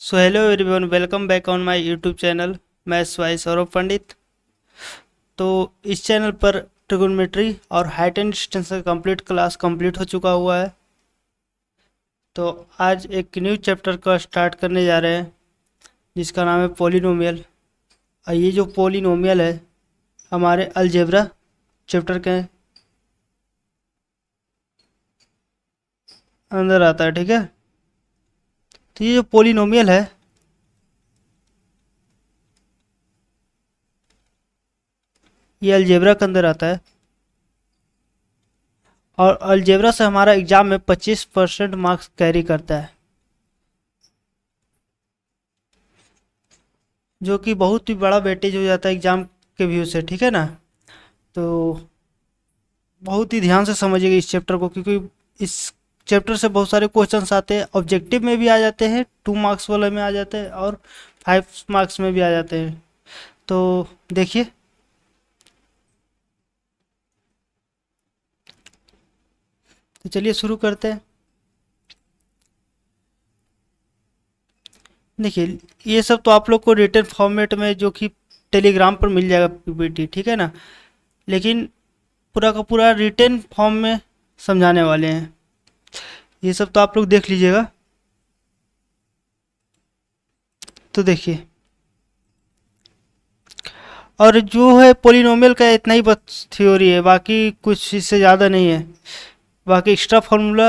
So hello everyone, welcome back on my YouTube channel. मैं स्वाई सौरभ पंडित। तो इस चैनल पर ट्रिगोनोमेट्री और हाइट एंड डिस्टेंस का कंप्लीट क्लास कंप्लीट हो चुका हुआ है। तो आज एक न्यू चैप्टर का स्टार्ट करने जा रहे हैं जिसका नाम है पॉलिनोमियल। और ये जो पॉलिनोमियल है हमारे अलजेब्रा चैप्टर के अंदर आता है, ठीक है। तो ये जो पॉलिनोमियल है ये अलजेब्रा के अंदर आता है और अलजेब्रा से हमारा एग्जाम में 25% मार्क्स कैरी करता है, जो कि बहुत ही बड़ा वेटेज हो जाता है एग्जाम के व्यू से, ठीक है ना। तो बहुत ही ध्यान से समझिएगा इस चैप्टर को, क्योंकि इस चैप्टर से बहुत सारे क्वेश्चंस आते हैं। ऑब्जेक्टिव में भी आ जाते हैं, 2 मार्क्स वाले में आ जाते हैं और 5 मार्क्स में भी आ जाते हैं। तो देखिए, तो चलिए शुरू करते हैं। देखिए, ये सब तो आप लोग को रिटन फॉर्मेट में जो कि टेलीग्राम पर मिल जाएगा पीपीटी, ठीक है ना। लेकिन पूरा का पूरा रिटन फॉर्म में समझाने वाले हैं। ये सब तो आप लोग देख लीजिएगा। तो देखिए, और जो है पोलिनोमियल का इतना ही बस थ्योरी है, बाकी कुछ इससे ज़्यादा नहीं है। बाकी एक्स्ट्रा फार्मूला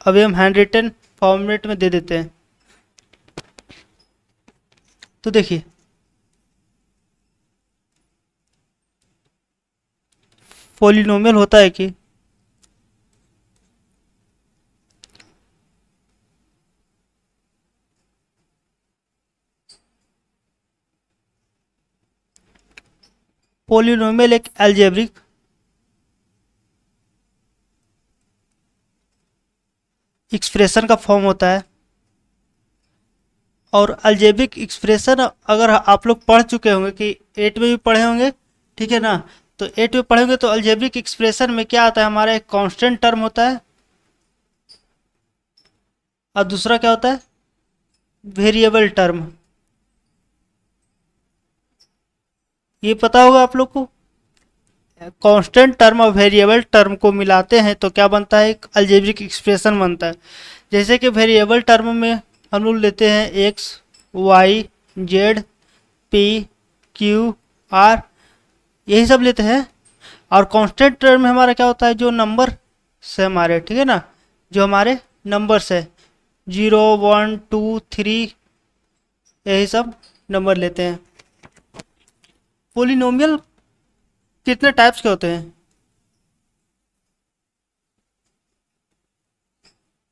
अभी हम हैंड रिटन फॉर्मेट में दे देते हैं। तो देखिए, पोलिनोमियल होता है कि पोलिनोमियल एक अलजेब्रिक एक्सप्रेशन का फॉर्म होता है। और अलजेब्रिक एक्सप्रेशन अगर आप लोग पढ़ चुके होंगे कि 8 में भी पढ़े होंगे, ठीक है ना। तो 8 में पढ़ेंगे तो अलजेब्रिक एक्सप्रेशन में क्या आता है, हमारा एक कांस्टेंट टर्म होता है और दूसरा क्या होता है, वेरिएबल टर्म। ये पता होगा आप लोग को। कांस्टेंट टर्म और वेरिएबल टर्म को मिलाते हैं तो क्या बनता है, एक अलजेब्रिक एक्सप्रेशन बनता है। जैसे कि वेरिएबल टर्म में हम लोग लेते हैं x, y, z, p, q, r, यही सब लेते हैं। और कांस्टेंट टर्म में हमारा क्या होता है, जो नंबर से हमारे, ठीक है ना, जो हमारे नंबर्स है 0 1 2 3, यही सब नंबर लेते हैं। पोलिनोमियल कितने टाइप्स के होते हैं,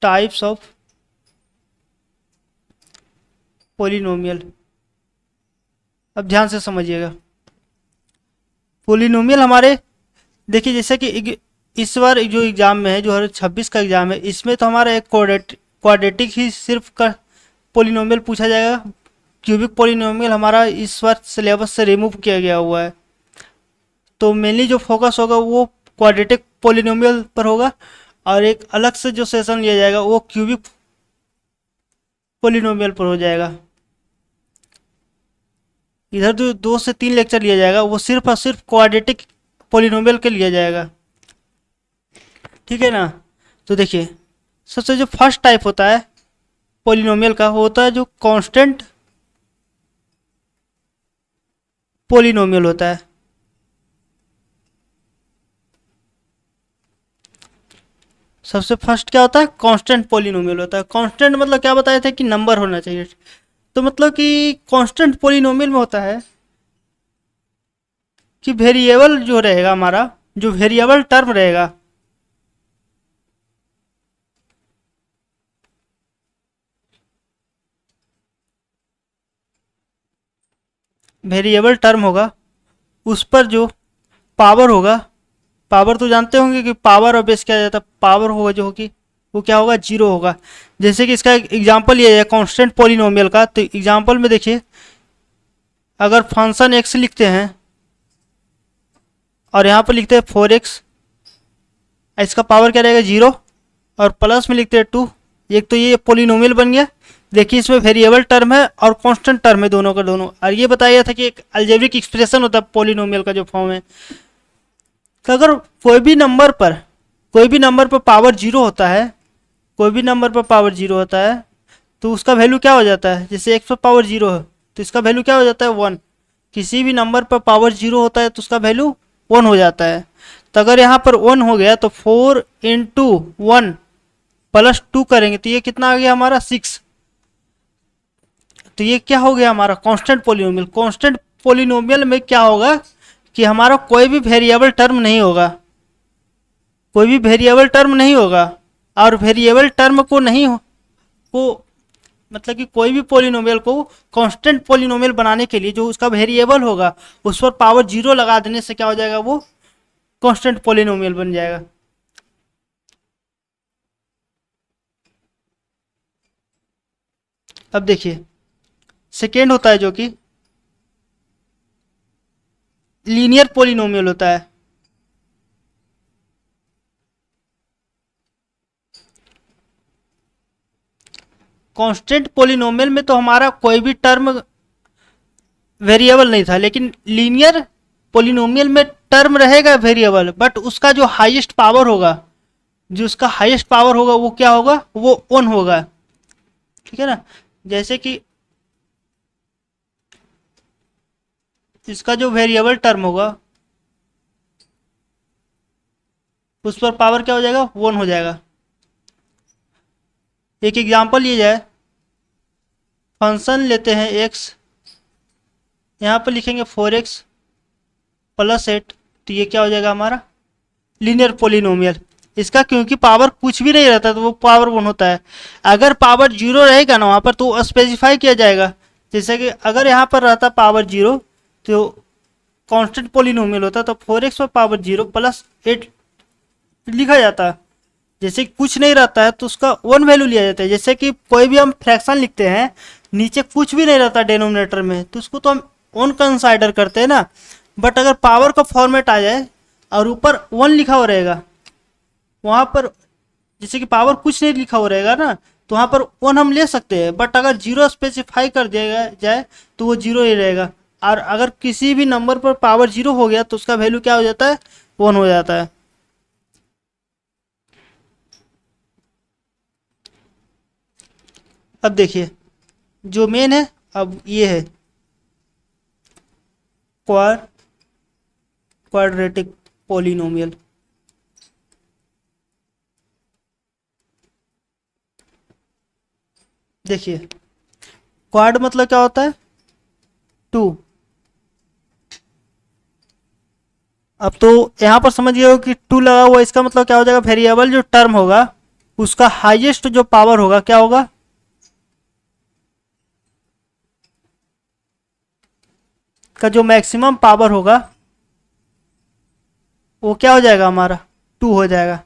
टाइप्स ऑफ पोलिनोमियल। अब ध्यान से समझिएगा। पोलिनोमियल हमारे, देखिए जैसे कि इस बार जो एग्ज़ाम में है, जो 2026 का एग्ज़ाम है, इसमें तो हमारा एक क्वाड्रेटिक ही सिर्फ का पोलिनोमियल पूछा जाएगा। क्यूबिक पोलिनोमियल हमारा इस बार सिलेबस से रिमूव किया गया हुआ है। तो मेनली जो फोकस होगा वो क्वाड्रेटिक पोलिनोमियल पर होगा और एक अलग से जो सेशन लिया जाएगा वो क्यूबिक पोलिनोमियल पर हो जाएगा। इधर जो 2 से 3 लेक्चर लिया जाएगा वो सिर्फ और सिर्फ क्वाड्रेटिक पोलिनोमियल के लिया जाएगा, ठीक है ना। तो देखिए, सबसे जो फर्स्ट टाइप होता है पोलिनोमियल का, वो होता है जो कांस्टेंट पोलिनोमियल होता है। सबसे फर्स्ट क्या होता है, कांस्टेंट पोलिनोमियल होता है। कांस्टेंट मतलब क्या बताए थे कि नंबर होना चाहिए। तो मतलब कि कांस्टेंट पोलिनोमियल में होता है कि वेरिएबल जो रहेगा हमारा, जो वेरिएबल टर्म रहेगा, वेरिएबल टर्म होगा, उस पर जो पावर होगा, पावर तो जानते होंगे कि पावर और बेस क्या जाता है, पावर होगा जो होगी वो क्या होगा, जीरो होगा। जैसे कि इसका एग्जांपल लिया जाए कांस्टेंट पोलिनोमियल का, तो एग्जांपल में देखिए, अगर फंक्शन एक्स लिखते हैं और यहाँ पर लिखते हैं 4x, इसका पावर क्या रहेगा, जीरो, और प्लस में लिखते हैं 2। एक तो ये पोलिनोमियल बन गया, देखिए इसमें वेरिएबल टर्म है और कांस्टेंट टर्म है, दोनों का दोनों। और ये बताया गया था कि एक अलजेब्रिक एक्सप्रेशन होता है पॉलिनोमियल का जो फॉर्म है, तो अगर कोई भी नंबर पर पावर जीरो होता है, कोई भी नंबर पर पावर जीरो होता है, तो उसका वैल्यू क्या हो जाता है। जैसे एक्स पर पावर जीरो है तो इसका वैल्यू क्या हो जाता है, वन। किसी भी नंबर पर पावर जीरो होता है तो उसका वैल्यू वन हो जाता है। तो अगर यहाँ पर वन हो गया तो 4 × 1 +2 करेंगे तो ये कितना आ गया हमारा, 6। तो ये क्या हो गया हमारा, कांस्टेंट पोलिनोमियल। कांस्टेंट पोलिनोमियल में क्या होगा कि हमारा कोई भी वेरिएबल टर्म नहीं होगा, कोई भी वेरिएबल टर्म नहीं होगा। और वेरिएबल टर्म को नहीं को मतलब कि कोई भी पोलिनोमियल को कांस्टेंट पोलिनोमियल बनाने के लिए जो उसका वेरिएबल होगा उस पर पावर जीरो लगा देने से क्या हो जाएगा, वो कांस्टेंट पोलिनोमियल बन जाएगा। अब देखिए सेकेंड होता है जो कि लीनियर पोलिनोमियल होता है। कांस्टेंट पोलिनोमियल में तो हमारा कोई भी टर्म वेरिएबल नहीं था, लेकिन लीनियर पोलिनोमियल में टर्म रहेगा वेरिएबल, बट उसका जो हाईएस्ट पावर होगा, जो उसका हाईएस्ट पावर होगा वो क्या होगा, वो वन होगा। ठीक है ना। जैसे कि इसका जो वेरिएबल टर्म होगा उस पर पावर क्या हो जाएगा, वन हो जाएगा। एक एग्जांपल लिए जाए, फंक्शन लेते हैं x, यहाँ पर लिखेंगे 4x + 8, तो ये क्या हो जाएगा हमारा लीनियर पोलिनोमियल। इसका क्योंकि पावर कुछ भी नहीं रहता तो वो पावर वन होता है। अगर पावर जीरो रहेगा ना वहाँ पर तो स्पेसिफाई किया जाएगा। जैसे कि अगर यहाँ पर रहता पावर जीरो तो कांस्टेंट पोलिनोमियल होता, तो 4x पर पावर जीरो +8 लिखा जाता। जैसे कुछ नहीं रहता है तो उसका वन वैल्यू लिया जाता है। जैसे कि कोई भी हम फ्रैक्शन लिखते हैं, नीचे कुछ भी नहीं रहता डेनोमिनेटर में, तो उसको तो हम वन कंसाइडर करते हैं ना। बट अगर पावर का फॉर्मेट आ जाए और ऊपर वन लिखा हो रहेगा, वहाँ पर जैसे कि पावर कुछ नहीं लिखा हो रहेगा ना, तो वहाँ पर वन हम ले सकते हैं। बट अगर जीरो स्पेसिफाई कर दिया जाए तो वो जीरो ही रहेगा। और अगर किसी भी नंबर पर पावर जीरो हो गया तो उसका वैल्यू क्या हो जाता है, वन हो जाता है। अब देखिए जो मेन है, अब ये है क्वाड्रेटिक पोलिनोमियल। देखिए क्वाड मतलब क्या होता है, टू। अब तो यहाँ पर समझिए हो कि टू लगा हुआ, इसका मतलब क्या हो जाएगा, वेरिएबल जो टर्म होगा उसका हाईएस्ट जो पावर होगा क्या होगा, का जो मैक्सिमम पावर होगा वो क्या हो जाएगा हमारा, टू हो जाएगा।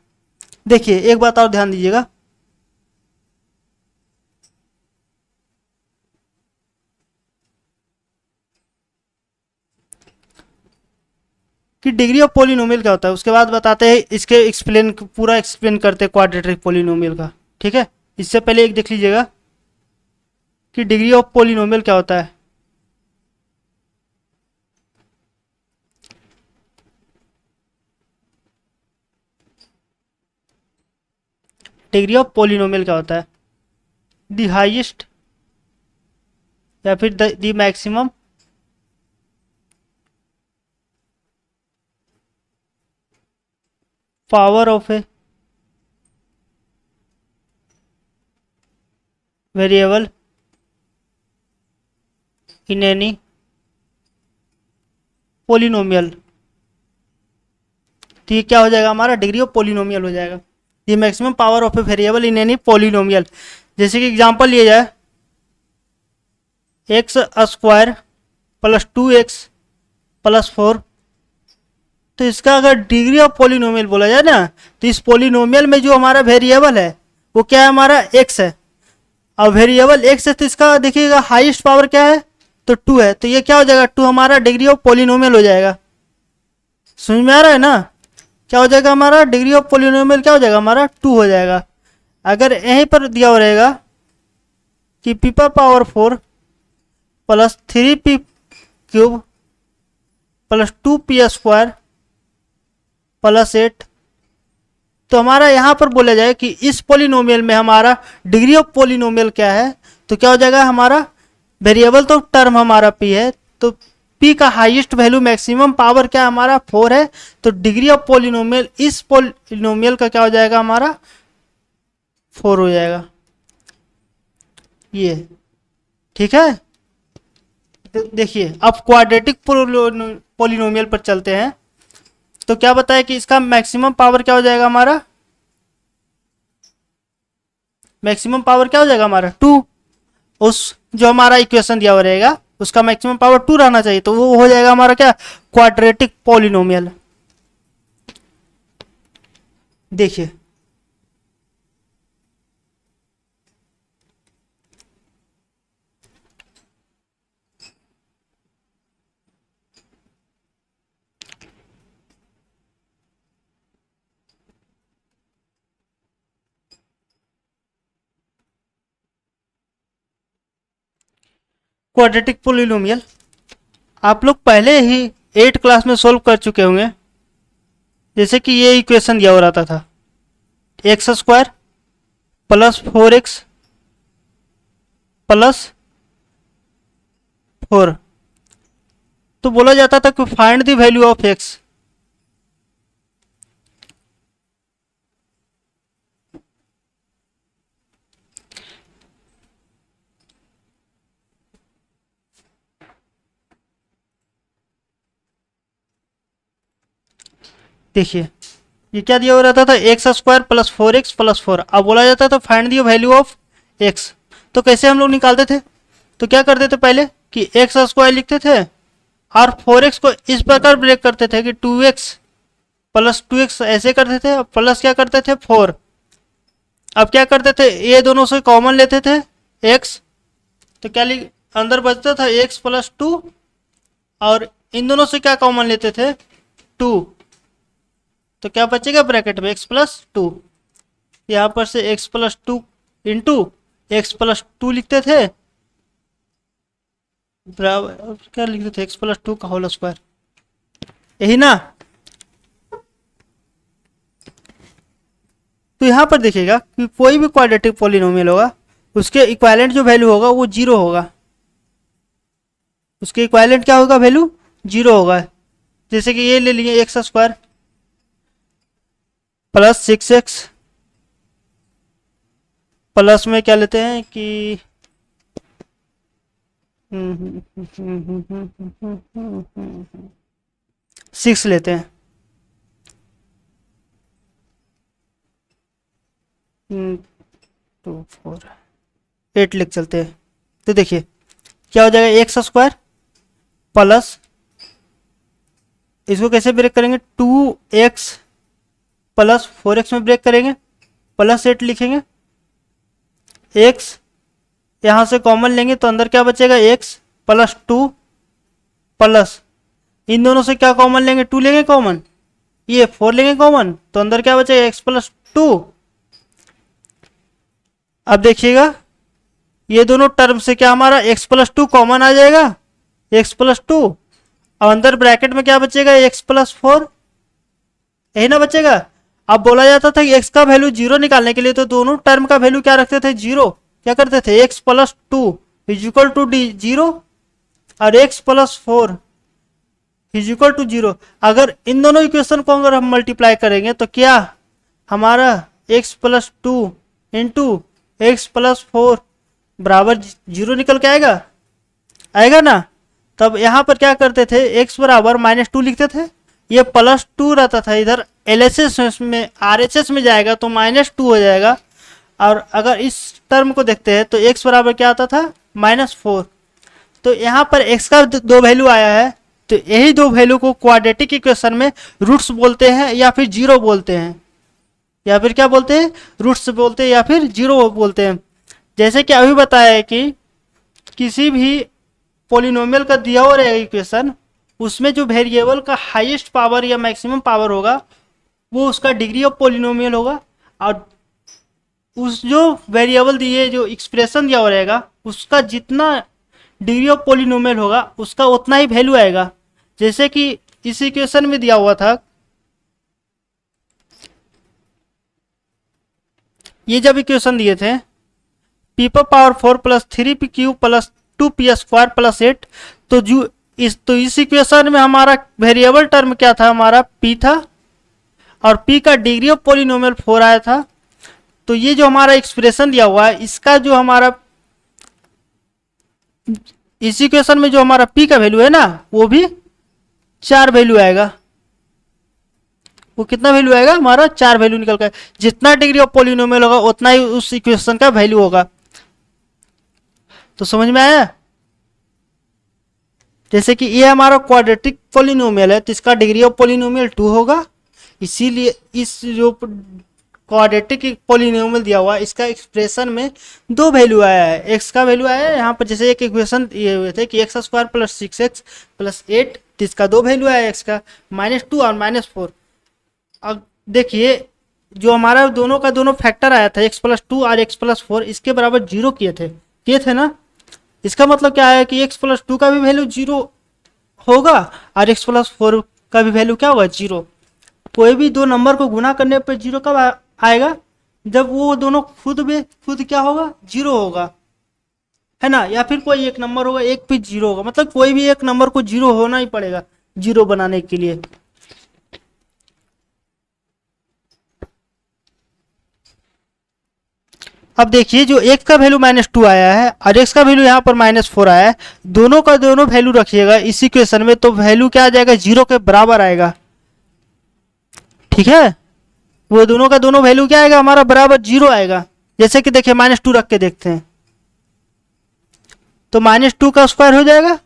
देखिए एक बात और ध्यान दीजिएगा, कि डिग्री ऑफ पोलिनोमियल क्या होता है, उसके बाद बताते हैं इसके पूरा एक्सप्लेन करते हैं क्वाड्रेटिक पोलिनोमियल का। ठीक है, इससे पहले एक देख लीजिएगा कि डिग्री ऑफ पोलिनोमियल क्या होता है। डिग्री ऑफ पोलिनोमियल क्या होता है, द हाईएस्ट या फिर the maximum power of a variable in any polynomial. तो ये क्या हो जाएगा हमारा, डिग्री ऑफ पोलिनोमियल हो जाएगा, ये maximum power of a variable in any polynomial. जैसे कि एग्जांपल लिया जाए, x² + 2x + 4, तो इसका अगर डिग्री ऑफ पोलिनोमियल बोला जाए ना, तो इस पोलिनोमियल में जो हमारा वेरिएबल है वो क्या है, हमारा x है। और वेरिएबल x है तो इसका देखिएगा हाईएस्ट पावर क्या है, तो 2 है। तो ये क्या हो जाएगा, 2 हमारा डिग्री ऑफ पोलिनोमियल हो जाएगा। समझ में आ रहा है ना, क्या हो जाएगा हमारा डिग्री ऑफ पोलिनोमियल, क्या हो जाएगा हमारा 2 हो जाएगा। अगर यहीं पर दिया हो रहेगा कि पी पर power 4 plus 3p cube plus 2p square plus 8। तो हमारा यहाँ पर बोला जाए कि इस पोलिनोमियल में हमारा डिग्री ऑफ पोलिनोमियल क्या है, तो क्या हो जाएगा हमारा वेरिएबल तो टर्म हमारा p है, तो p का हाईएस्ट वैल्यू मैक्सिमम पावर क्या हमारा 4 है, तो डिग्री ऑफ पोलिनोमियल इस पोलिनोमियल का क्या हो जाएगा हमारा 4 हो जाएगा। ये ठीक है। देखिए अब क्वाड्रेटिक पोलिनोमियल पर चलते हैं। तो क्या बताया कि इसका मैक्सिमम पावर क्या हो जाएगा हमारा, मैक्सिमम पावर क्या हो जाएगा हमारा 2। उस जो हमारा इक्वेशन दिया हुआ रहेगा उसका मैक्सिमम पावर 2 रहना चाहिए, तो वो हो जाएगा हमारा क्या क्वाड्रेटिक पोलिनोमियल। देखिए क्वाड्रेटिक पोलिनोमियल आप लोग पहले ही 8 क्लास में सोल्व कर चुके होंगे। जैसे कि ये इक्वेशन दिया हो रहता था x square plus 4x plus 4, तो बोला जाता था कि find the value of x। देखिए ये क्या दिया हुआ रहता था x square plus 4x plus 4। अब बोला जाता था find the value of x। तो कैसे हम लोग निकालते थे, तो क्या करते थे पहले कि एक्स स्क्वायर लिखते थे और 4x को इस प्रकार ब्रेक करते थे कि 2x प्लस 2x ऐसे करते थे, और प्लस क्या करते थे 4। अब क्या करते थे ये दोनों से कॉमन लेते थे x, तो क्या अंदर बचता था x प्लस 2, और इन दोनों से क्या कॉमन लेते थे 2, तो क्या बचेगा ब्रैकेट में x प्लस 2। यहाँ पर से x plus 2 into x plus 2 लिखते थे, बराबर क्या लिखते थे x प्लस 2 का होल स्क्वायर, यही ना। तो यहाँ पर देखिएगा कि कोई भी क्वाड्रेटिक पोलिनोमियल होगा उसके इक्विवेलेंट जो वैल्यू होगा वो 0 होगा, उसके इक्विवेलेंट क्या होगा वैल्यू 0 होगा। जैसे कि ये ले लिए x square plus 6x plus में क्या लेते हैं कि 6 लेते हैं, 2 4 8 लिख चलते हैं। तो देखिए क्या हो जाएगा एक्स स्क्वायर प्लस, इसको कैसे ब्रेक करेंगे 2x प्लस 4x में ब्रेक करेंगे, प्लस 8 लिखेंगे, x यहाँ से कॉमन लेंगे तो अंदर क्या बचेगा x प्लस 2 प्लस इन दोनों से क्या कॉमन लेंगे 2 लेंगे कॉमन, ये 4 लेंगे कॉमन, तो अंदर क्या बचेगा x प्लस 2। अब देखिएगा ये दोनों टर्म से क्या हमारा x प्लस 2 कॉमन आ जाएगा, x प्लस 2, और अंदर ब्रैकेट में क्या बचेगा x प्लस 4, यही ना बचेगा। अब बोला जाता था कि x का वैल्यू 0 निकालने के लिए तो दोनों टर्म का वैल्यू क्या रखते थे 0, क्या करते थे x plus 2 is equal to d 0 और x plus 4 is equal to 0। अगर इन दोनों इक्वेशन को अगर हम मल्टीप्लाई करेंगे तो क्या हमारा x plus 2 into x plus 4 बराबर 0 निकल के आएगा, आएगा ना। तब यहाँ पर क्या करते थे x बराबर -2 लिखते थे, ये प्लस 2 रहता था, इधर LHS में RHS में जाएगा तो -2 हो जाएगा। और अगर इस टर्म को देखते हैं तो x बराबर क्या आता था -4। तो यहाँ पर x का दो वैल्यू आया है, तो यही दो वैल्यू को क्वाड्रेटिक इक्वेशन में रूट्स बोलते हैं या फिर 0 बोलते हैं, या फिर क्या बोलते हैं रूट्स बोलते हैं या फिर 0 बोलते हैं। जैसे कि अभी बताया है कि किसी भी पोलिनोमियल का दिया हुआ रहेगा इक्वेशन, उसमें जो वेरिएबल का हाईएस्ट पावर या मैक्सिमम पावर होगा वो उसका डिग्री ऑफ पोलिनोमियल होगा, और उस जो वेरिएबल दिए जो एक्सप्रेशन दिया हुआ रहेगा उसका जितना डिग्री ऑफ पोलिनोमियल होगा उसका उतना ही वैल्यू आएगा। जैसे कि इस इक्वेशन में दिया हुआ था, ये जब इक्वेशन दिए थे पी पर power 4 plus 3p³ plus 2p² plus 8, तो जो इस इक्वेशन में हमारा वेरिएबल टर्म क्या था, हमारा p था और p का डिग्री ऑफ पोलिनोमियल 4 आया था। तो ये जो हमारा एक्सप्रेशन दिया हुआ है इसका जो हमारा इस इक्वेशन में जो हमारा p का वैल्यू है ना वो भी 4 वैल्यू आएगा। वो कितना वैल्यू आएगा, हमारा 4 वैल्यू निकल कर, जितना डिग्री ऑफ पोलिनोमियल होगा उतना ही उस इक्वेशन का वैल्यू होगा। तो समझ में आया। जैसे कि ये हमारा क्वाड्रेटिक पोलिनोमियल है तो इसका डिग्री ऑफ पोलिनोमियल 2 होगा, इसीलिए इस जो क्वाड्रेटिक पोलिनोमियल दिया हुआ है इसका एक्सप्रेशन में 2 वैल्यू आया है। एक्स का वैल्यू आया है यहाँ पर, जैसे एक इक्वेशन ये हुए थे कि x² प्लस 6x प्लस 8, तो इसका 2 वैल्यू आया एक्स का, -2 और -4। अब देखिए जो हमारा दोनों का दोनों फैक्टर आया था x+2 और x+4 इसके बराबर 0 किए थे ना। इसका मतलब क्या है कि x+2 का भी वैल्यू 0 होगा और x+4 का भी वैल्यू क्या होगा, 0। कोई भी दो नंबर को गुना करने पर 0 कब आएगा, जब वो दोनों खुद क्या होगा, 0 होगा, है ना। या फिर कोई एक नंबर होगा, एक भी 0 होगा, मतलब कोई भी एक नंबर को 0 होना ही पड़ेगा 0 बनाने के लिए। अब देखिए जो x का वैल्यू -2 आया है और x का वैल्यू यहाँ पर -4 आया है, दोनों का दोनों वैल्यू रखिएगा इस इक्वेशन में तो वैल्यू क्या आ जाएगा, 0 के बराबर आएगा। ठीक है, वो दोनों का दोनों वैल्यू क्या आएगा, हमारा बराबर 0 आएगा। जैसे कि देखिए -2 रख के देखते हैं तो -2 का स्क्वायर हो जाएगा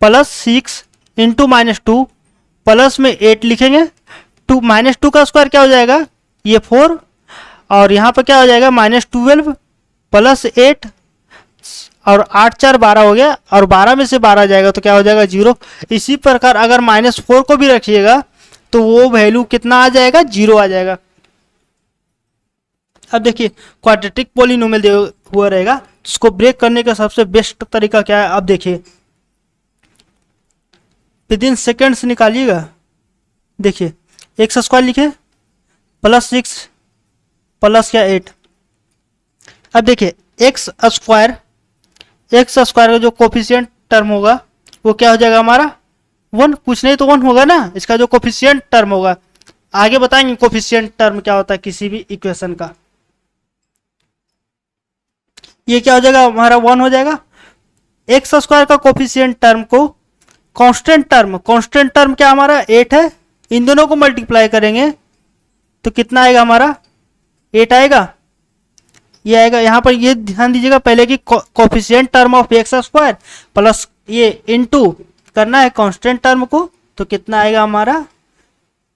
प्लस 6 इंटू -2 प्लस में 8 लिखेंगे, -2 का स्क्वायर क्या हो जाएगा, ये 4 और यहाँ पर क्या हो जाएगा -12 प्लस 8 और 8 4 12 हो गया और 12 में से 12 जाएगा तो क्या हो जाएगा, 0। इसी प्रकार अगर -4 को भी रखिएगा तो वो वैल्यू कितना आ जाएगा, 0 आ जाएगा। अब देखिए क्वाड्रेटिक पोलिनोमियल हुआ रहेगा, उसको ब्रेक करने का सबसे बेस्ट तरीका क्या है, अब देखिए विदिन सेकेंड्स निकालिएगा। देखिए x² लिखे प्लस 6 प्लस क्या 8। अब देखिए x² का जो कोफिशिएंट टर्म होगा वो क्या हो जाएगा हमारा 1, कुछ नहीं तो 1 होगा ना, इसका जो कोफिशिएंट टर्म होगा। आगे बताएंगे कोफिशिएंट टर्म क्या होता है किसी भी इक्वेशन का। ये क्या हो जाएगा हमारा 1 हो जाएगा। x² का कोफिशिएंट टर्म को कांस्टेंट टर्म क्या हमारा 8 है, इन दोनों को मल्टीप्लाई करेंगे तो कितना आएगा हमारा 8 आएगा। ये आएगा यहाँ पर, ये ध्यान दीजिएगा पहले कि coefficient term of x² plus ये इनटू करना है कांस्टेंट टर्म को, तो कितना आएगा हमारा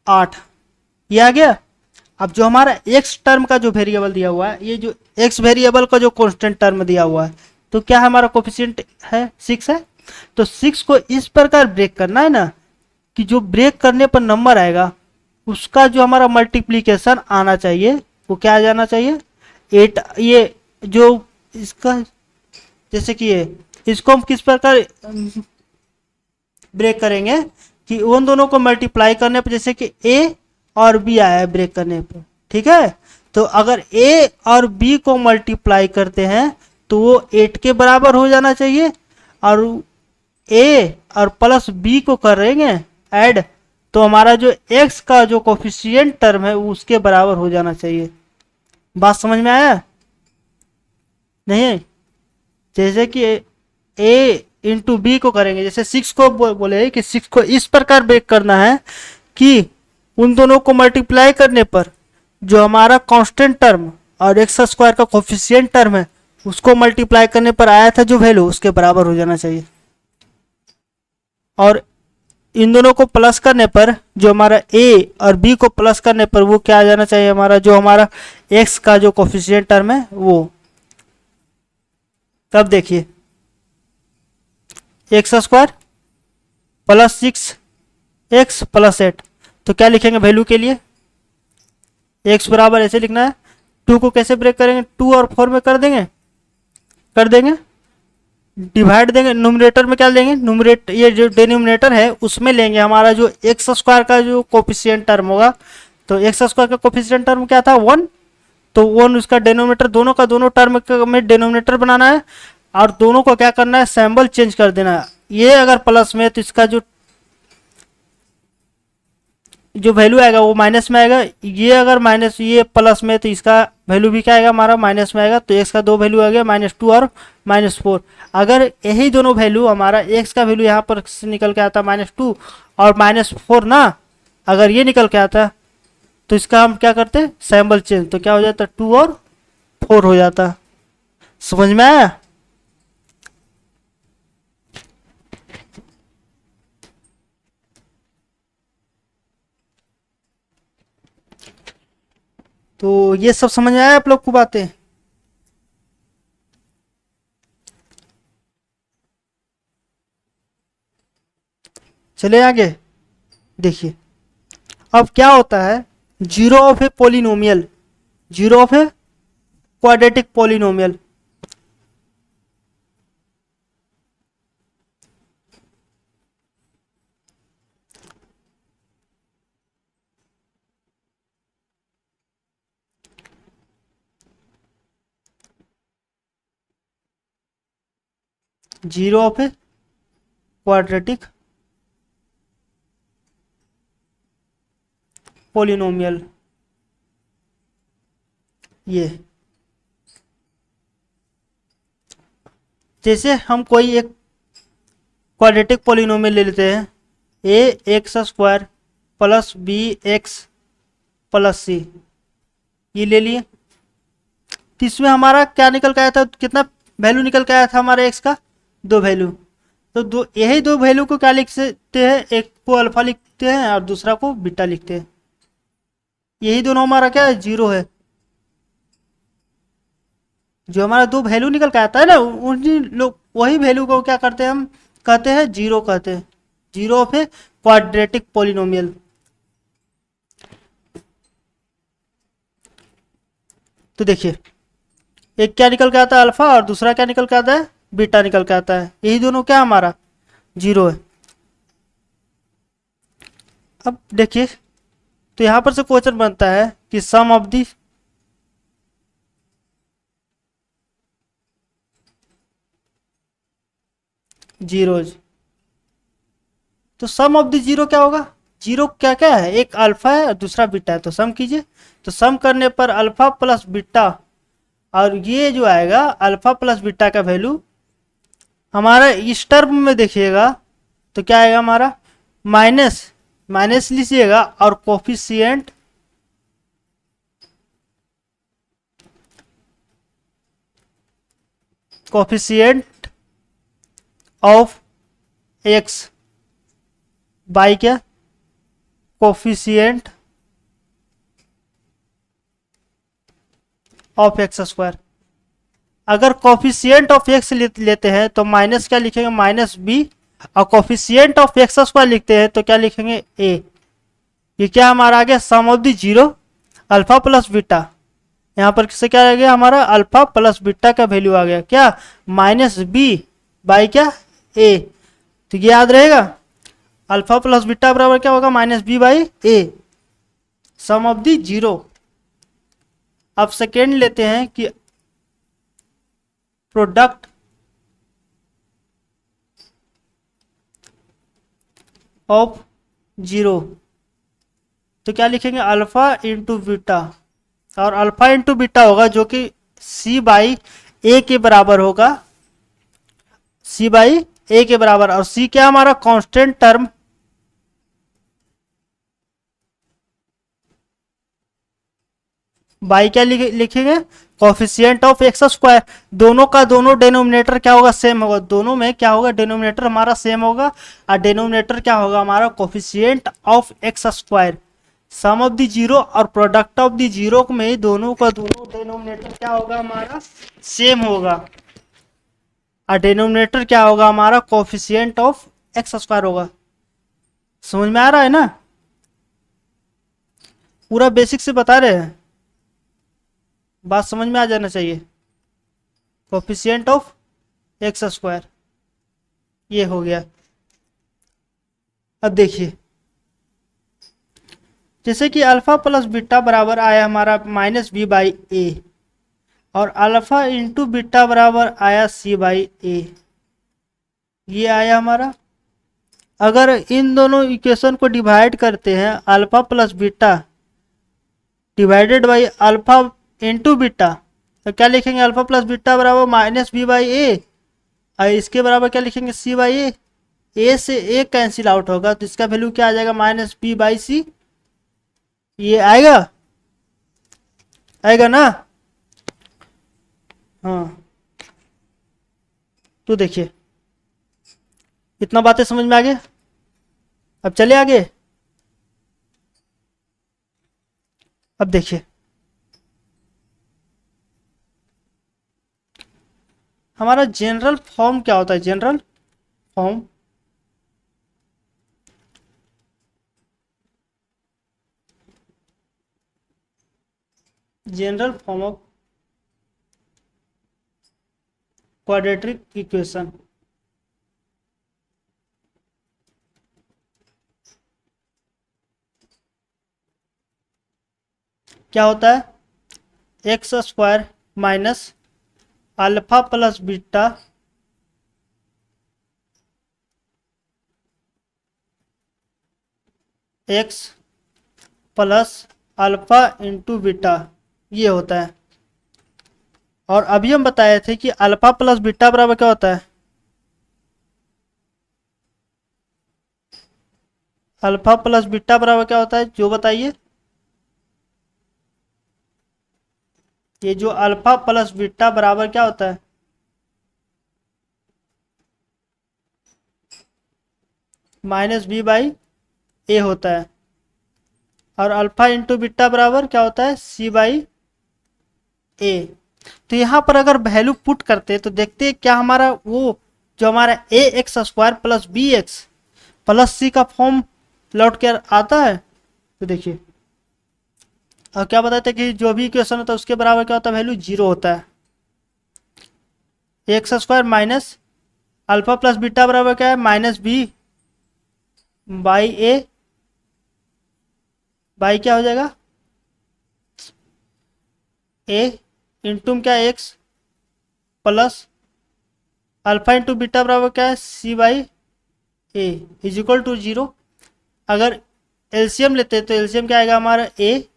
8, ये आ गया। अब जो हमारा x टर्म का जो वेरिएबल दिया हुआ है, ये जो x वेरिएबल का जो कांस्टेंट टर्म दिया हुआ है तो क्या हमारा कोफिशिएंट है 6 है। तो 6 को इस प्रकार ब्रेक करना है ना कि जो ब्रेक करने पर नंबर आएगा उसका जो हमारा मल्टीप्लीकेशन आना चाहिए वो क्या आ जाना चाहिए 8। ये जो इसका जैसे कि ये इसको हम किस प्रकार ब्रेक करेंगे कि उन दोनों को मल्टीप्लाई करने पर, जैसे कि a और b आया है ब्रेक करने पर, ठीक है। तो अगर a और b को मल्टीप्लाई करते हैं तो वो 8 के बराबर हो जाना चाहिए और a और प्लस b को करेंगे ऐड तो हमारा जो x का जो कोफिशिएंट टर्म है उसके बराबर हो जाना चाहिए। बात समझ में आया नहीं। जैसे कि a इंटू बी को करेंगे, जैसे 6 को बोले कि 6 को इस प्रकार ब्रेक करना है कि उन दोनों को मल्टीप्लाई करने पर जो हमारा कांस्टेंट टर्म और x² का कोफिशिएंट टर्म है उसको मल्टीप्लाई करने पर आया था जो वैल्यू उसके बराबर हो जाना चाहिए। और इन दोनों को प्लस करने पर जो हमारा a और b को प्लस करने पर वो क्या आ जाना चाहिए, हमारा जो हमारा x का जो कोफिशिएंट टर्म है वो। तब देखिए x² प्लस 6x प्लस 8, तो क्या लिखेंगे वैल्यू के लिए x बराबर ऐसे लिखना है टू को कैसे ब्रेक करेंगे, 2 और 4 में कर देंगे डिवाइड देंगे, न्यूमरेटर में क्या लेंगे, न्यूमरेटर ये जो डिनोमिनेटर है उसमें लेंगे हमारा जो एक्स स्क्वायर का जो कोफिशिएंट टर्म होगा। तो एक्स स्क्वायर का कोफिशिएंट टर्म क्या था, 1। तो 1 उसका डिनोमिनेटर, दोनों का दोनों टर्म में डिनोमिनेटर बनाना है और दोनों को क्या करना है, सिंबल चेंज कर देना है। ये अगर प्लस में है तो इसका जो वैल्यू आएगा वो माइनस में आएगा, ये अगर माइनस ये प्लस में तो इसका वैल्यू भी क्या आएगा हमारा माइनस में आएगा। तो एक्स का दो वैल्यू आ गया -2 और -4। अगर यही दोनों वैल्यू हमारा एक्स का वैल्यू यहाँ पर से निकल के आता -2 और -4 ना, अगर ये निकल के आता तो इसका हम क्या करते, सिंबल चेंज, तो क्या हो जाता 2 और 4 हो जाता। समझ में आया। तो ये सब समझ में आया आप लोग को बातें। चले आगे देखिए, अब क्या होता है, zero of A polynomial, zero of a quadratic polynomial. Zero of a quadratic polynomial, ये जैसे हम कोई एक क्वाड्रेटिक पोलिनोमियल ले लेते हैं, A x square plus B x plus C, ये ले लिए। तो इसमें हमारा क्या निकल के आया था, कितना वैल्यू निकल के आया था हमारे एक्स का, 2 वैल्यू। तो यही 2 वैल्यू को क्या लिख सकते हैं, एक को अल्फा लिखते हैं और दूसरा को बीटा लिखते हैं। यही दोनों हमारा क्या है, जीरो है। जो हमारा 2 वैल्यू निकल के आता है ना, उन्हीं लोग वही वैल्यू को क्या करते हैं, हम कहते हैं जीरो, कहते हैं zero of a quadratic polynomial. तो देखिए, एक क्या निकल के आता है अल्फा और दूसरा क्या निकल के आता है, बीटा निकल के आता है। यही दोनों क्या हमारा जीरो है। अब देखिए, तो यहां पर से क्वेश्चन बनता है कि सम ऑफ दी जीरोज, तो सम ऑफ दी जीरो क्या होगा, जीरो क्या क्या है, एक अल्फा है और दूसरा बीटा है। तो सम कीजिए, तो सम करने पर अल्फा प्लस बीटा, और ये जो आएगा अल्फा प्लस बीटा का वैल्यू हमारा इस टर्म में देखिएगा तो क्या आएगा हमारा, माइनस माइनस लीजिएगा और coefficient coefficient of x by क्या, कोफिशिएंट ऑफ एक्स स्क्वायर। अगर कोफिशिएंट ऑफ एक्स लेते हैं तो माइनस क्या लिखेंगे, -b, और कोफिशिएंट ऑफ एक्स स्क्वायर लिखते हैं तो क्या लिखेंगे, a। ये क्या हमारा आ गया, sum of the zero alpha plus beta. यहाँ पर किससे क्या आ गया हमारा, अल्फा प्लस बीटा का वैल्यू आ गया क्या, -b बाई क्या, a। तो ये याद रहेगा, अल्फा प्लस बीटा बराबर क्या होगा, -b by a, sum of the zero. अब सेकेंड लेते हैं कि प्रोडक्ट ऑफ जीरो, तो क्या लिखेंगे, अल्फा इंटू बीटा, और अल्फा इंटू बीटा होगा जो कि c बाई ए के बराबर होगा, c बाई ए के बराबर। और c क्या हमारा कांस्टेंट टर्म, बाई क्या लिखेंगे, कोफिशिएंट ऑफ एक्स स्क्वायर। दोनों का दोनों डिनोमिनेटर क्या होगा, सेम होगा। दोनों में क्या होगा, डिनोमिनेटर हमारा सेम होगा और डिनोमिनेटर क्या होगा हमारा, coefficient of x square. Sum of the zero और प्रोडक्ट ऑफ दी जीरो में दोनों का दोनों डिनोमिनेटर क्या होगा हमारा, सेम होगा, और डिनोमिनेटर क्या होगा हमारा, कोफिशिएंट ऑफ एक्स स्क्वायर होगा। समझ में आ रहा है ना, पूरा बेसिक से बता रहे हैं। बात समझ में आ जाना चाहिए। कोफिशिएंट ऑफ एक्स स्क्वायर ये हो गया। अब देखिए, जैसे कि अल्फा प्लस बीटा बराबर आया हमारा माइनस बी बाई ए, और अल्फा इंटू बीटा बराबर आया सी बाई ए, ये आया हमारा। अगर इन दोनों इक्वेशन को डिवाइड करते हैं, alpha plus beta divided by alpha into beta, तो क्या लिखेंगे? अल्फा प्लस बीटा बराबर माइनस बी बाई ए, और इसके बराबर क्या लिखेंगे? सी बाई ए। ए से ए कैंसिल आउट होगा तो इसका वैल्यू क्या आ जाएगा? माइनस बी बाई सी। ये आएगा, आएगा ना? हाँ, तो देखिए इतना बातें समझ में आ गया। अब चले आगे। अब देखिए, हमारा जनरल फॉर्म क्या होता है? General form general form of quadratic equation क्या होता है? X square minus alpha plus beta x plus alpha into beta, ये होता है। और अभी हम बताए थे कि अल्फा प्लस बीटा बराबर क्या होता है? अल्फा प्लस बीटा बराबर क्या होता है, जो बताइए। ये जो अल्फा प्लस बीटा बराबर क्या होता है? माइनस बी बाई ए होता है। और अल्फा इंटू बीटा बराबर क्या होता है? सी बाई ए। तो यहाँ पर अगर वैल्यू पुट करते तो देखते हैं क्या हमारा वो जो हमारा ए x square plus B x plus C का फॉर्म लौट कर आता है। तो देखिए, और क्या बताते हैं कि जो भी इक्वेशन होता है उसके बराबर क्या होता है? वैल्यू जीरो होता है। X square minus alpha plus beta बराबर क्या है? Minus b by a, by क्या हो जाएगा? ए इंटू क्या? X plus alpha into beta बराबर क्या है? C by a is equal to zero. अगर एलसीएम लेते हैं तो एलसीएम क्या आएगा हमारा? ए,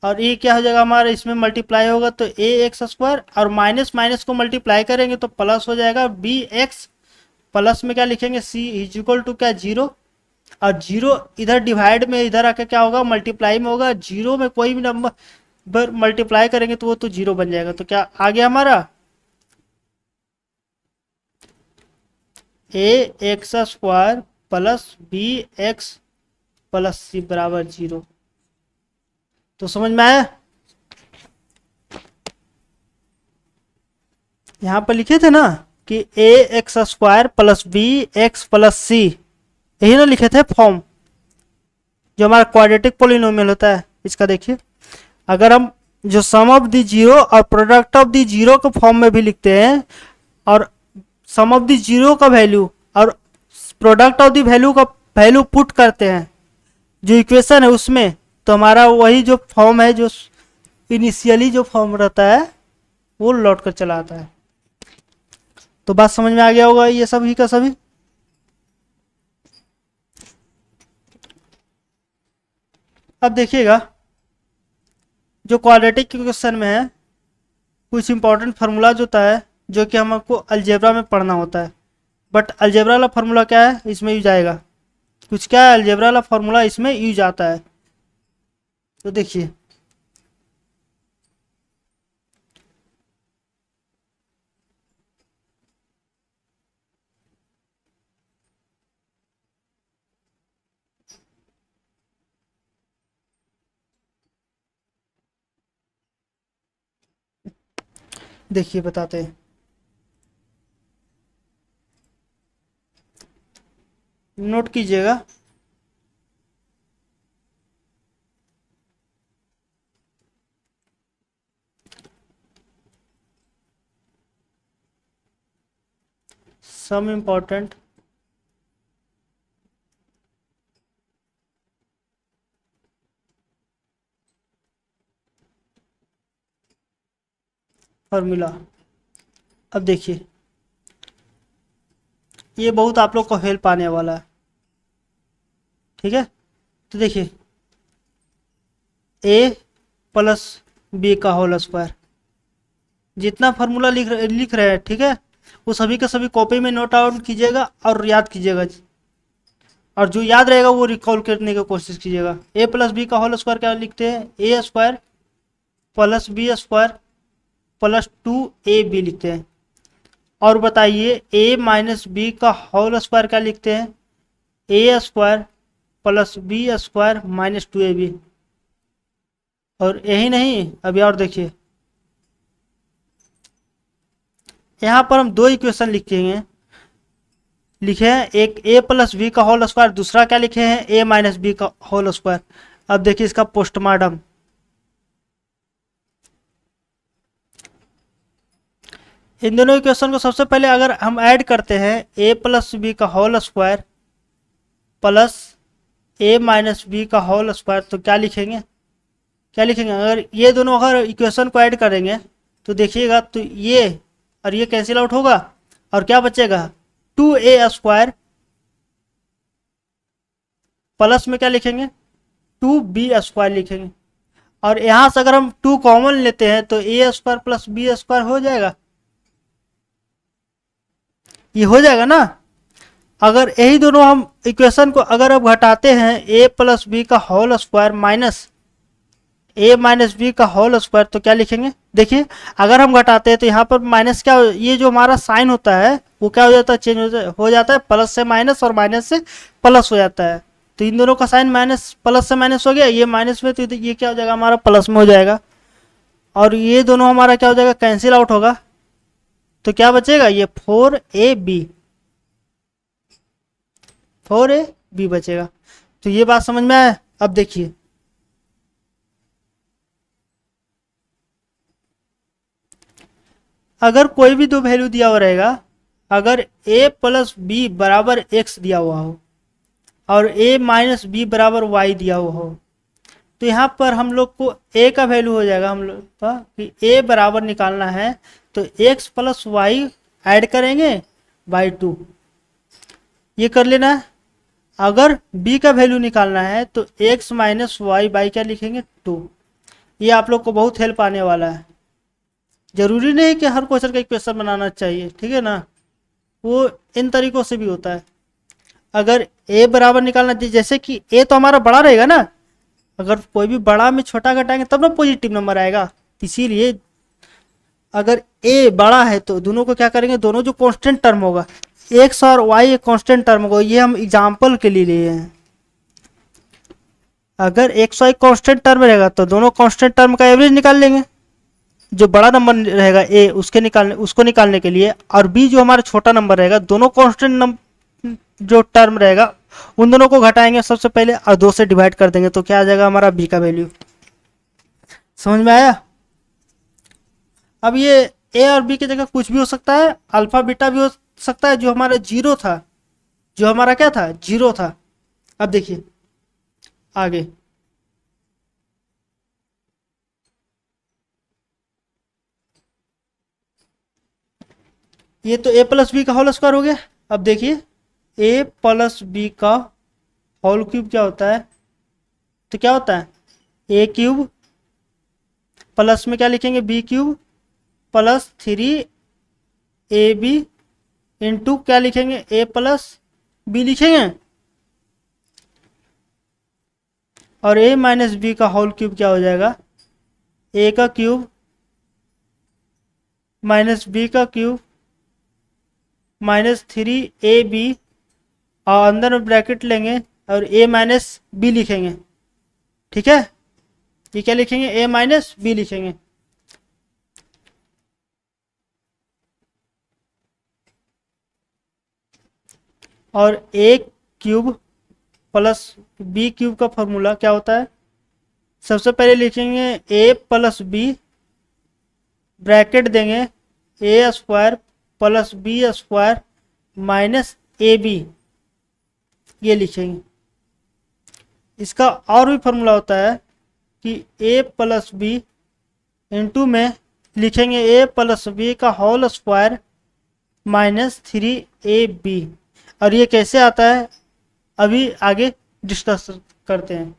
और ये क्या हो जाएगा हमारा? इसमें मल्टीप्लाई होगा तो ए एक्स स्क्वायर, और माइनस माइनस को मल्टीप्लाई करेंगे तो प्लस हो जाएगा बी एक्स। प्लस में क्या लिखेंगे? सी इज इक्वल टू क्या? जीरो। और जीरो इधर डिवाइड में इधर आके क्या होगा? मल्टीप्लाई में होगा। जीरो में कोई भी नंबर मल्टीप्लाई करेंगे तो वो तो जीरो बन जाएगा। तो क्या आ गया हमारा? ए x square plus B x plus c बराबर जीरो। तो समझ में आया? यहाँ पर लिखे थे ना कि a x square plus B x plus c, यही ना लिखे थे फॉर्म जो हमारा क्वाड्रेटिक पोलिनोमियल होता है। इसका देखिए, अगर हम जो सम ऑफ दी जीरो और प्रोडक्ट ऑफ दी जीरो के फॉर्म में भी लिखते हैं, और सम ऑफ दी जीरो का वैल्यू और प्रोडक्ट ऑफ दी वैल्यू का वैल्यू पुट करते हैं जो इक्वेशन है उसमें, तो हमारा वही जो फॉर्म है, जो इनिशियली जो फॉर्म रहता है वो लौट कर चला आता है। तो बात समझ में आ गया होगा ये सभी का सभी। अब देखिएगा, जो क्वाड्रेटिक इक्वेशन में है कुछ इंपॉर्टेंट फार्मूलाज होता है जो कि हमको अलजेब्रा में पढ़ना होता है। बट अलजेब्रा वाला फार्मूला क्या है इसमें यूज आएगा? कुछ क्या है? अलजेब्रा वाला फार्मूला इसमें यूज आता है। तो देखिए, देखिए बताते हैं, नोट कीजिएगा। Some important formula. अब देखिए ये बहुत आप लोग को हेल्प आने वाला है, ठीक है। तो देखिए ए प्लस बी का होल स्क्वायर, जितना फार्मूला लिख रहे हैं, ठीक है, वो सभी के सभी कॉपी में नोट आउट कीजिएगा और याद कीजिएगा, और जो याद रहेगा वो रिकॉल करने की कोशिश कीजिएगा। ए प्लस बी का होल स्क्वायर क्या लिखते हैं, a square plus b square plus 2ab लिखते हैं। और बताइए a माइनस बी का होल स्क्वायर क्या लिखते हैं, a square plus b square minus 2ab। और यही नहीं, अभी और देखिए यहाँ पर हम दो इक्वेशन लिखेंगे, लिखे हैं एक a प्लस बी का होल स्क्वायर, दूसरा क्या लिखे हैं a माइनस बी का होल स्क्वायर। अब देखिए इसका पोस्टमार्टम, इन दोनों इक्वेशन को सबसे पहले अगर हम ऐड करते हैं a प्लस बी का whole square plus a minus b का होल स्क्वायर, तो क्या लिखेंगे, क्या लिखेंगे, अगर ये दोनों अगर इक्वेशन को ऐड करेंगे तो देखिएगा तो ये और ये कैंसिल आउट होगा और क्या बचेगा 2a स्क्वायर प्लस में क्या लिखेंगे 2b स्क्वायर लिखेंगे। और यहाँ से अगर हम 2 कॉमन लेते हैं तो a square plus b square हो जाएगा, ये हो जाएगा ना। अगर यही दोनों हम इक्वेशन को अगर अब घटाते हैं a प्लस बी का whole square minus a minus b का होल स्क्वायर, तो क्या लिखेंगे, देखिए अगर हम घटाते हैं तो यहाँ पर माइनस क्या, ये जो हमारा साइन होता है वो क्या हो जाता है, चेंज हो जाता है, प्लस से माइनस और माइनस से प्लस हो जाता है। तो इन दोनों का साइन माइनस प्लस से माइनस हो गया, ये माइनस में, तो ये क्या हो जाएगा हमारा प्लस में हो जाएगा, और ये दोनों हमारा क्या हो जाएगा कैंसिल आउट होगा। तो क्या बचेगा, ये 4ab बचेगा। तो ये बात समझ में आया। अब देखिए अगर कोई भी दो वैल्यू दिया हुआ रहेगा, अगर a प्लस बी बराबर x दिया हुआ हो और a माइनस बी बराबर y दिया हुआ हो, तो यहाँ पर हम लोग को a का वैल्यू हो जाएगा हम लोग का कि a बराबर निकालना है तो x प्लस वाई ऐड करेंगे बाई 2, ये कर लेना है। अगर b का वैल्यू निकालना है तो x माइनस वाई बाई क्या लिखेंगे 2। ये आप लोग को बहुत हेल्प आने वाला है। जरूरी नहीं कि हर क्वेश्चन का इक्वेशन बनाना चाहिए, ठीक है ना, वो इन तरीकों से भी होता है। अगर a बराबर निकालना, जैसे कि a तो हमारा बड़ा रहेगा ना, अगर कोई भी बड़ा में छोटा घटाएंगे तब ना पॉजिटिव नंबर आएगा। इसीलिए अगर a बड़ा है तो दोनों को क्या करेंगे, दोनों जो कांस्टेंट टर्म होगा x और y एक कांस्टेंट टर्म होगा, ये हम एग्जांपल के लिए लिए हैं। अगर x y कांस्टेंट टर्म रहेगा तो दोनों कांस्टेंट टर्म का एवरेज निकाल लेंगे, जो बड़ा नंबर रहेगा a उसको निकालने के लिए, और b जो हमारा छोटा नंबर रहेगा, दोनों कांस्टेंट जो टर्म रहेगा उन दोनों को घटाएंगे सबसे पहले और 2 से डिवाइड कर देंगे, तो क्या आ जाएगा हमारा b का वैल्यू। समझ में आया। अब ये a और b की जगह कुछ भी हो सकता है, अल्फा बीटा भी हो सकता है, जो हमारा जीरो था, जो हमारा क्या था जीरो था। अब देखिए आगे ये तो a प्लस बी का होल स्क्वायर हो गया। अब देखिए a प्लस बी का होल क्यूब क्या होता है, तो क्या होता है a क्यूब प्लस में क्या लिखेंगे b cube plus 3ab into क्या लिखेंगे a प्लस बी लिखेंगे, और a माइनस बी का होल क्यूब क्या हो जाएगा, a का क्यूब माइनस बी का क्यूब माइनस 3ab, और अंदर में ब्रैकेट लेंगे और a माइनस बी लिखेंगे, ठीक है। ये क्या लिखेंगे, a माइनस बी लिखेंगे। और a cube plus b cube का फॉर्मूला क्या होता है, सबसे पहले लिखेंगे a प्लस बी, ब्रैकेट देंगे a square plus b square minus a b ये लिखेंगे। इसका और भी फॉर्मूला होता है कि a प्लस बी इंटू में लिखेंगे a प्लस बी का होल स्क्वायर माइनस 3ab। और ये कैसे आता है अभी आगे डिस्कस करते हैं।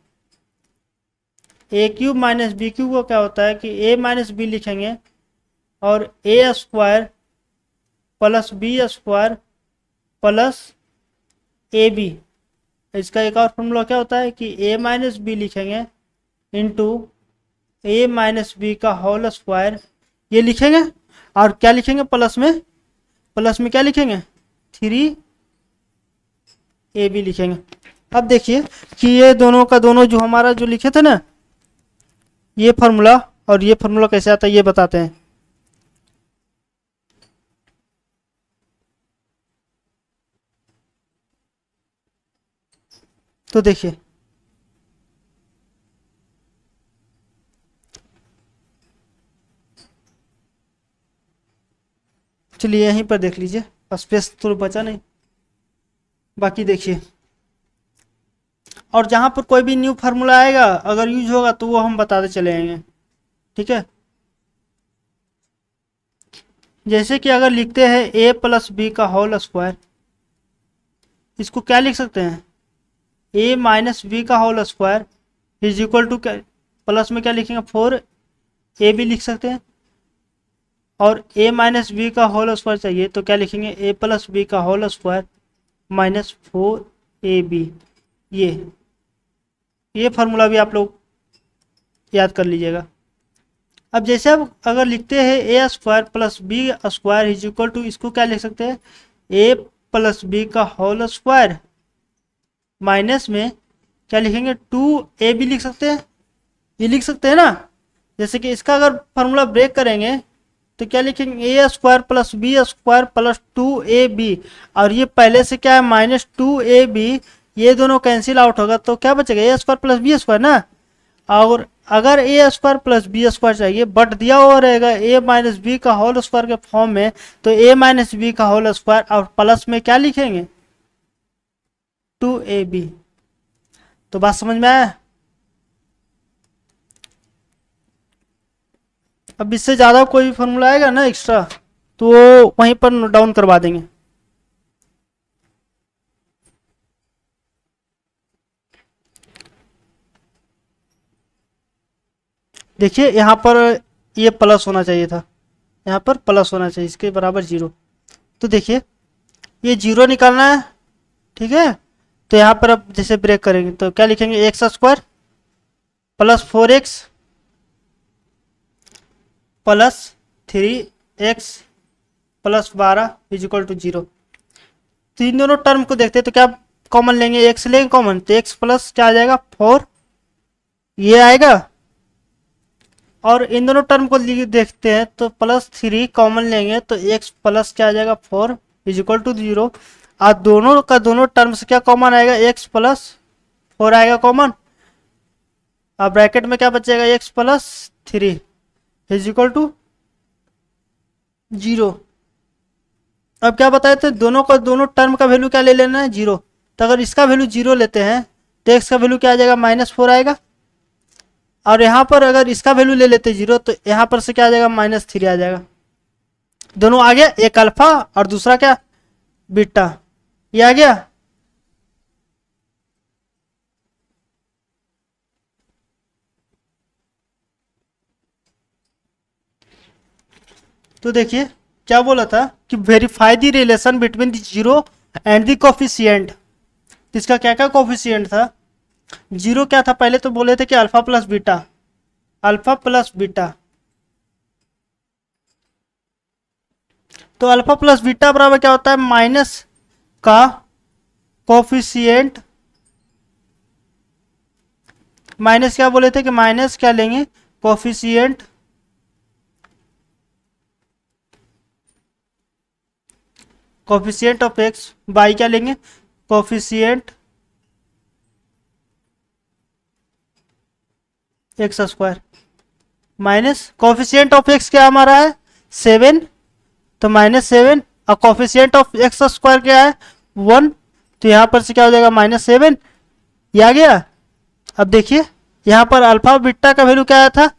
ए क्यूब माइनस बी क्यूब को क्या होता है कि a माइनस बी लिखेंगे और a square plus b square plus a b. इसका एक और फॉर्मूला क्या होता है कि a माइनस बी लिखेंगे इंटू ए माइनस बी का होल स्क्वायर ये लिखेंगे और क्या लिखेंगे प्लस में क्या लिखेंगे 3ab लिखेंगे। अब देखिए कि ये दोनों का दोनों जो हमारा जो लिखे थे ना ये फार्मूला और ये फार्मूला कैसे आता है ये बताते हैं। तो देखिए चलिए यहीं पर देख लीजिए, स्पेस तो बचा नहीं, बाकी देखिए। और जहां पर कोई भी न्यू फार्मूला आएगा अगर यूज होगा तो वो हम बताते चले आएंगे, ठीक है। जैसे कि अगर लिखते हैं a प्लस बी का होल स्क्वायर, इसको क्या लिख सकते हैं a माइनस बी का whole square is equal to plus में क्या लिखेंगे 4ab लिख सकते हैं। और a माइनस बी का होल स्क्वायर चाहिए तो क्या लिखेंगे a प्लस बी का होल स्क्वायर माइनस 4ab। ये फार्मूला भी आप लोग याद कर लीजिएगा। अब जैसे अब अगर लिखते हैं a square plus b square is equal to, इसको क्या लिख सकते हैं ए प्लस बी का होल स्क्वायर माइनस में क्या लिखेंगे 2ab लिख सकते हैं, ये लिख सकते हैं ना। जैसे कि इसका अगर फार्मूला ब्रेक करेंगे तो क्या लिखेंगे a square plus b square plus 2ab। और ये पहले से क्या है माइनस 2ab, ये दोनों कैंसिल आउट होगा तो क्या बचेगा ए स्क्वायर प्लस बी स्क्वायर ना। और अगर ए स्क्वायर प्लस बी स्क्वायर चाहिए बट दिया हुआ रहेगा ए माइनस बी का होल स्क्वायर के फॉर्म में तो ए माइनस बी का होल स्क्वायर और प्लस में क्या लिखेंगे 2ab। तो बात समझ में आया। अब इससे ज़्यादा कोई फॉर्मूला आएगा ना एक्स्ट्रा तो वहीं पर नोट डाउन करवा देंगे। देखिए यहाँ पर ये प्लस होना चाहिए था, यहाँ पर प्लस होना चाहिए, इसके बराबर 0। तो देखिए ये 0 निकालना है, ठीक है। तो यहाँ पर अब जैसे ब्रेक करेंगे तो क्या लिखेंगे x square plus 4x plus 3x plus 12 is equal to 0। तो इन दोनों टर्म को देखते हैं तो क्या कॉमन लेंगे, x लेंगे कॉमन तो x प्लस क्या आ जाएगा 4 ये आएगा। और इन दोनों टर्म को देखते हैं तो प्लस 3 कॉमन लेंगे तो x प्लस क्या आ जाएगा 4 इज इक्वल टू 0। और दोनों का दोनों टर्म से क्या कॉमन आएगा x प्लस 4 आएगा कॉमन। अब ब्रैकेट में क्या बचेगा x plus 3 is equal to 0। अब क्या बताए थे दोनों का दोनों टर्म का वैल्यू क्या ले लेना है 0। तो अगर इसका वैल्यू 0 लेते हैं तो x का वैल्यू क्या आ जाएगा -4 आएगा। और यहाँ पर अगर इसका वैल्यू ले लेते 0 तो यहाँ पर से क्या आ जाएगा -3 आ जाएगा। दोनों आ गया, एक अल्फा और दूसरा क्या बीटा, ये आ गया। तो देखिए क्या बोला था कि verify the relation between the 0 and the coefficient. इसका क्या क्या कोफिशिएंट था, 0 क्या था पहले तो बोले थे कि अल्फा प्लस बीटा। तो अल्फा प्लस बीटा बराबर क्या होता है माइनस का कोफिशिएंट, माइनस क्या बोले थे कि माइनस क्या लेंगे कोफिशिएंट ऑफ एक्स बाई क्या लेंगे coefficient x square minus coefficient of x क्या हमारा है 7 तो -7 और कोफिशिएंट ऑफ एक्स स्क्वायर क्या है 1, तो यहाँ पर से क्या हो जाएगा -7, ये आ गया। अब देखिए यहाँ पर अल्फा बीटा का वैल्यू क्या आया था,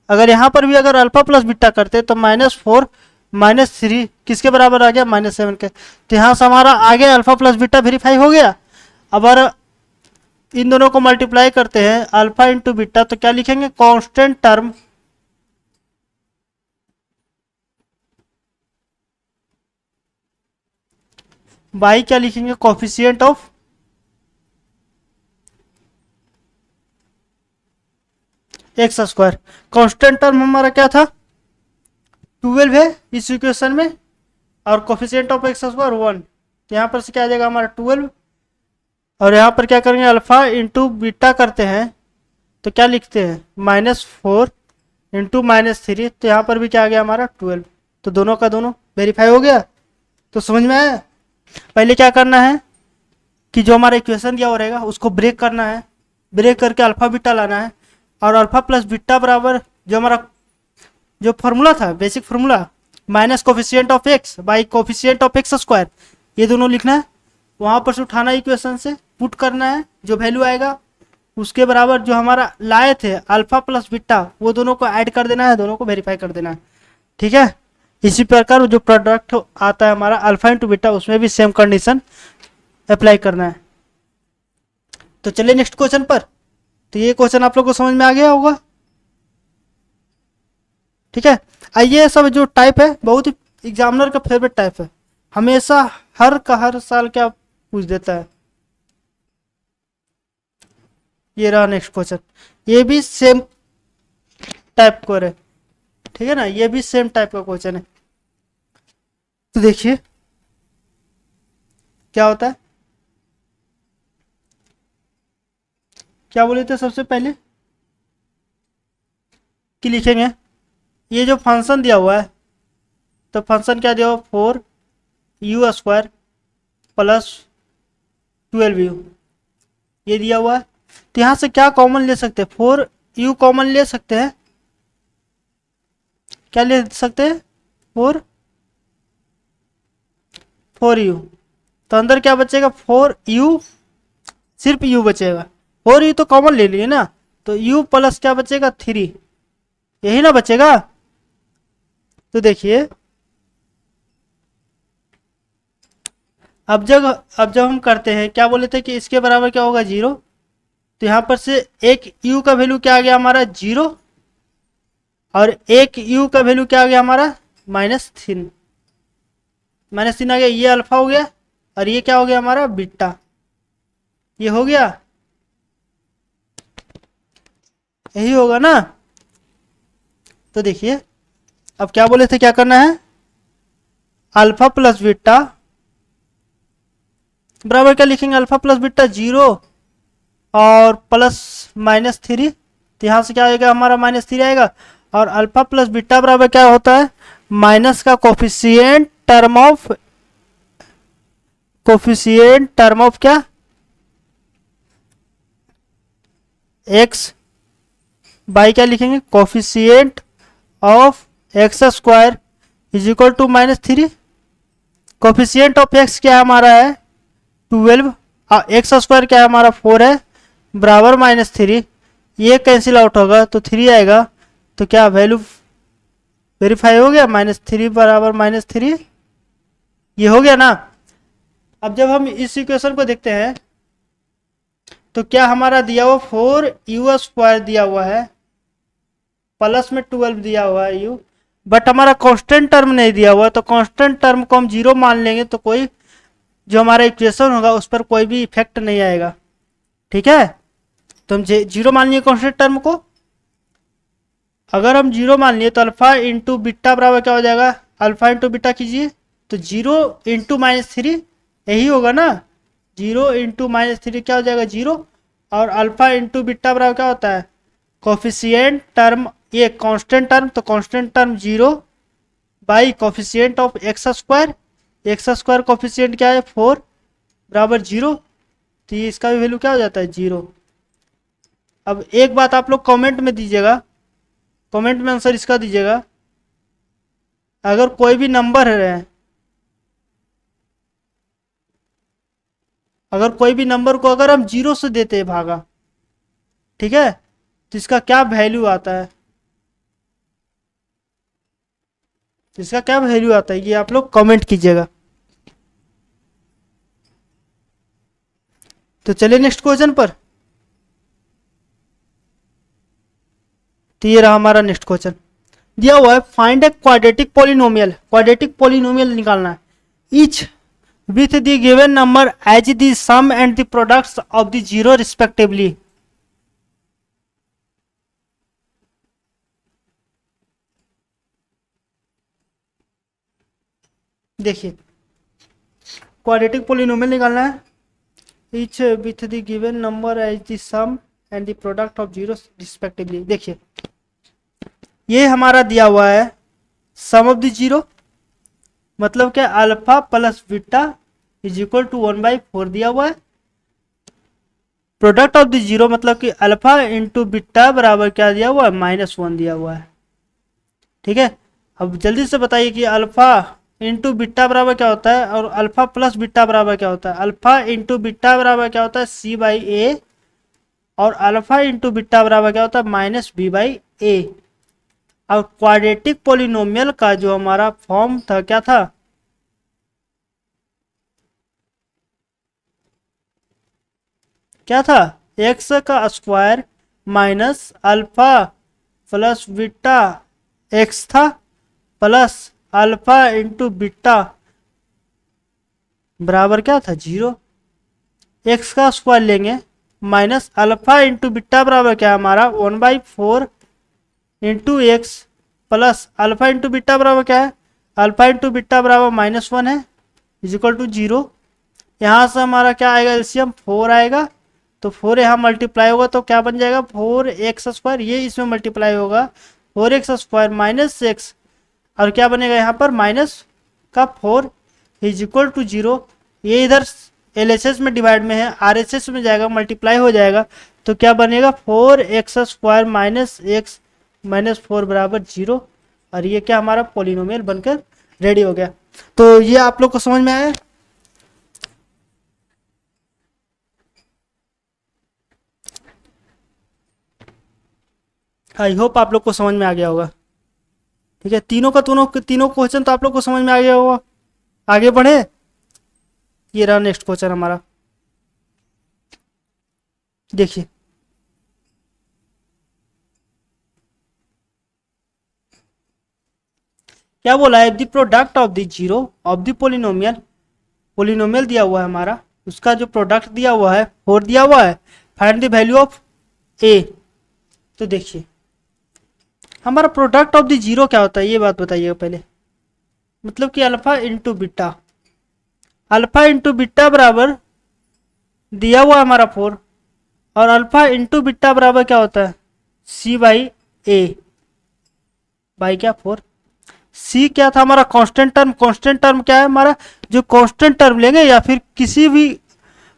अगर यहाँ पर भी अगर अल्फा प्लस बीटा करते तो -4 -3 किसके बराबर आ गया -7 के, तो यहाँ से हमारा आगे अल्फा प्लस बीटा वेरीफाई हो गया। अब अगर इन दोनों को मल्टीप्लाई करते हैं अल्फा इंटू बीटा तो क्या लिखेंगे कांस्टेंट टर्म बाई क्या लिखेंगे coefficient of x square. Constant term हमारा क्या था 12 है इस इक्वेशन में, और कोफिशिएंट ऑफ एक्स स्क्वायर 1, तो यहाँ पर से क्या आ जाएगा हमारा 12, और यहाँ पर क्या करेंगे अल्फा इंटू बीटा करते हैं तो क्या लिखते हैं -4 इंटू -3, तो यहाँ पर भी क्या आ गया हमारा 12, तो दोनों का दोनों वेरीफाई हो गया। तो समझ में आया। पहले क्या करना है कि जो हमारा इक्वेशन दिया हुआ रहेगा उसको ब्रेक करना है, ब्रेक करके अल्फा बीटा लाना है, और अल्फा प्लस बीटा बराबर जो हमारा जो फॉर्मूला था basic formula minus coefficient of x by coefficient of x square, ये दोनों लिखना है, वहाँ पर से उठाना इक्वेशन से पुट करना है, जो वैल्यू आएगा उसके बराबर जो हमारा लाए थे अल्फा प्लस बीटा वो दोनों को ऐड कर देना है, दोनों को वेरीफाई कर देना है। ठीक है, इसी प्रकार जो प्रोडक्ट आता है हमारा अल्फा इंटू बीटा उसमें भी सेम कंडीशन अप्लाई करना है। तो चलिए नेक्स्ट क्वेश्चन पर। तो ये क्वेश्चन आप लोग को समझ में आ गया होगा। ठीक है, आइए सब जो टाइप है बहुत ही एग्जामिनर का फेवरेट टाइप है, हमेशा हर साल क्या पूछ देता है। ये रहा नेक्स्ट क्वेश्चन, ये भी सेम टाइप का है, ठीक है ना, ये भी सेम टाइप का क्वेश्चन है। तो देखिए क्या होता है, क्या बोले थे सबसे पहले कि लिखेंगे ये जो फंक्शन दिया हुआ है, तो फंक्शन क्या दिया हुआ 4u स्क्वायर प्लस 12u ये दिया हुआ है। तो यहाँ से क्या कॉमन ले सकते हैं 4u कॉमन ले सकते हैं, क्या ले सकते हैं 4u, तो अंदर क्या बचेगा 4u, सिर्फ u बचेगा, 4u तो कॉमन ले लिए ना, तो u प्लस क्या बचेगा 3, यही ना बचेगा। तो देखिए अब जब हम करते हैं क्या बोले थे कि इसके बराबर क्या होगा 0, तो यहाँ पर से एक u का वैल्यू क्या आ गया हमारा 0, और एक u का वैल्यू क्या आ गया हमारा -3 आ गया, ये अल्फा हो गया, और ये क्या हो गया हमारा बीटा, ये हो गया, यही होगा ना। तो देखिए अब क्या बोले थे क्या करना है अल्फा प्लस बीटा बराबर क्या लिखेंगे अल्फा प्लस बीटा 0 और प्लस -3, तो यहाँ से क्या आएगा हमारा -3 आएगा, और अल्फा प्लस बीटा बराबर क्या होता है माइनस का कोफिशिएंट टर्म ऑफ क्या x बाई क्या लिखेंगे coefficient of x square is equal to -3, coefficient of x क्या हमारा है 12, एक्स स्क्वायर क्या है हमारा 4 है बराबर -3, ये कैंसिल आउट होगा तो 3 आएगा, तो क्या वैल्यू वेरीफाई हो गया -3 बराबर -3, ये हो गया ना। अब जब हम इस इक्वेशन को देखते हैं तो क्या हमारा दिया हुआ 4u स्क्वायर दिया हुआ है प्लस में 12 दिया हुआ है u, बट हमारा कांस्टेंट टर्म नहीं दिया हुआ, तो कांस्टेंट टर्म को हम 0 मान लेंगे तो कोई जो हमारा इक्वेशन होगा उस पर कोई भी इफेक्ट नहीं आएगा। ठीक है, तो हम 0 मान लिए कांस्टेंट टर्म को, अगर हम 0 मान लिए तो अल्फा इंटू बीटा बराबर क्या हो जाएगा अल्फा इंटू बीटा कीजिए तो 0 इंटू -3 यही होगा ना, 0 इंटू -3 क्या हो जाएगा 0, और अल्फा इंटू बीटा बराबर क्या होता है कोफिशिएंट टर्म, ये कांस्टेंट टर्म, तो constant term 0 by coefficient of x square coefficient क्या है 4 बराबर 0, तो ये इसका भी वैल्यू क्या हो जाता है 0। अब एक बात आप लोग कमेंट में दीजिएगा, कमेंट में आंसर इसका दीजिएगा, अगर कोई भी नंबर है अगर कोई भी नंबर को अगर हम 0 से देते हैं भागा, ठीक है, तो इसका क्या वैल्यू आता है, इसका क्या वैल्यू आता है ये आप लोग कमेंट कीजिएगा। तो चलिए नेक्स्ट क्वेश्चन पर। तो ये रहा हमारा नेक्स्ट क्वेश्चन। दिया हुआ है find a quadratic polynomial, quadratic polynomial निकालना है, each with the given number as the sum and the products of the zero respectively. देखिए क्वाड्रेटिक पॉलिनोमियल निकालना है, each with the given number as the sum and the product of zero respectively. देखिए ये हमारा दिया हुआ है सम of the zero, मतलब क्या alpha plus beta is equal to 1/4 दिया हुआ है। प्रोडक्ट ऑफ द जीरो मतलब कि अल्फा इंटू बीटा बराबर क्या दिया हुआ है, -1 दिया हुआ है। ठीक है, अब जल्दी से बताइए कि अल्फा इंटू बीटा बराबर क्या होता है और अल्फा प्लस बीटा बराबर क्या होता है। अल्फा इंटू बीटा बराबर क्या होता है, C/A, और अल्फा इंटू बीटा बराबर क्या होता है, -B/A। अब क्वाड्रेटिक पॉलिनोमियल का जो हमारा फॉर्म था क्या था, क्या था, एक्स का square minus alpha plus beta x था, प्लस अल्फा इंटू बीटा बराबर क्या था, 0। एक्स का स्क्वायर लेंगे माइनस अल्फा इंटू बीटा बराबर क्या है हमारा 1/4 into x, plus alpha into beta बराबर क्या है, अल्फा इंटू बीटा बराबर -1 है, इज इक्वल टू 0। यहाँ से हमारा क्या आएगा, एलसीएम 4 आएगा, तो 4 यहाँ मल्टीप्लाई होगा तो क्या बन जाएगा, 4x², ये इसमें मल्टीप्लाई होगा 4x² माइनस एक्स, और क्या बनेगा यहाँ पर माइनस का 4 इज इक्वल टू 0। ये इधर LHS में डिवाइड में है, RHS में जाएगा मल्टीप्लाई हो जाएगा, तो क्या बनेगा 4x² माइनस एक्स माइनस 4 बराबर 0। और ये क्या हमारा पॉलिनोमियल बनकर रेडी हो गया। तो ये आप लोग को समझ में आया। आई होप आप लोग को समझ में आ गया होगा। ठीक है, तीनों क्वेश्चन तो आप लोग को समझ में आ गया होगा। आगे बढ़े, ये रहा नेक्स्ट क्वेश्चन हमारा। देखिए क्या बोला है, the product of the zero of the polynomial, polynomial दिया हुआ है हमारा, उसका जो प्रोडक्ट दिया हुआ है 4 दिया हुआ है, फाइंड द वैल्यू ऑफ ए। तो देखिए हमारा प्रोडक्ट ऑफ द जीरो क्या होता है, ये बात बताइएगा पहले। मतलब कि alpha into beta, alpha into beta बराबर दिया हुआ हमारा 4, और अल्फा इंटू बीटा बराबर क्या होता है, C/A बाई क्या 4। सी क्या था हमारा, कांस्टेंट टर्म। कांस्टेंट टर्म क्या है हमारा, जो कांस्टेंट टर्म लेंगे या फिर किसी भी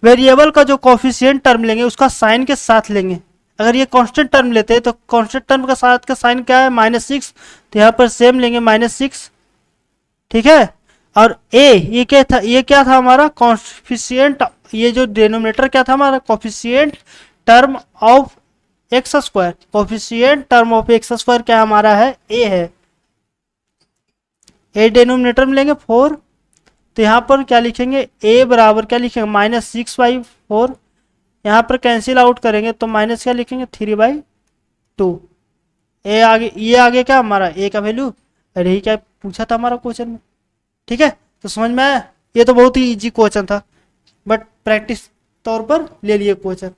वेरिएबल का जो कोफिशिएंट टर्म लेंगे उसका साइन के साथ लेंगे। अगर ये कांस्टेंट टर्म लेते हैं तो कांस्टेंट टर्म का साथ का साइन क्या है, -6, तो यहाँ पर सेम लेंगे -6। ठीक है, और ए ये क्या था हमारा कोफिशिएंट, ये जो डिनोमिनेटर क्या था हमारा, coefficient term of x², coefficient term of x² क्या हमारा है, ए है। ए डिनोमिनेटर में लेंगे 4, तो यहाँ पर क्या लिखेंगे, a बराबर क्या लिखेंगे, -6/4। यहाँ पर कैंसिल आउट करेंगे तो माइनस क्या लिखेंगे, 3/2। ए आगे, ये आगे क्या हमारा a का वैल्यू, अरे यही क्या पूछा था हमारा क्वेश्चन में। ठीक है, तो समझ में आया। ये तो बहुत ही इजी क्वेश्चन था, बट प्रैक्टिस तौर पर ले लिए क्वेश्चन।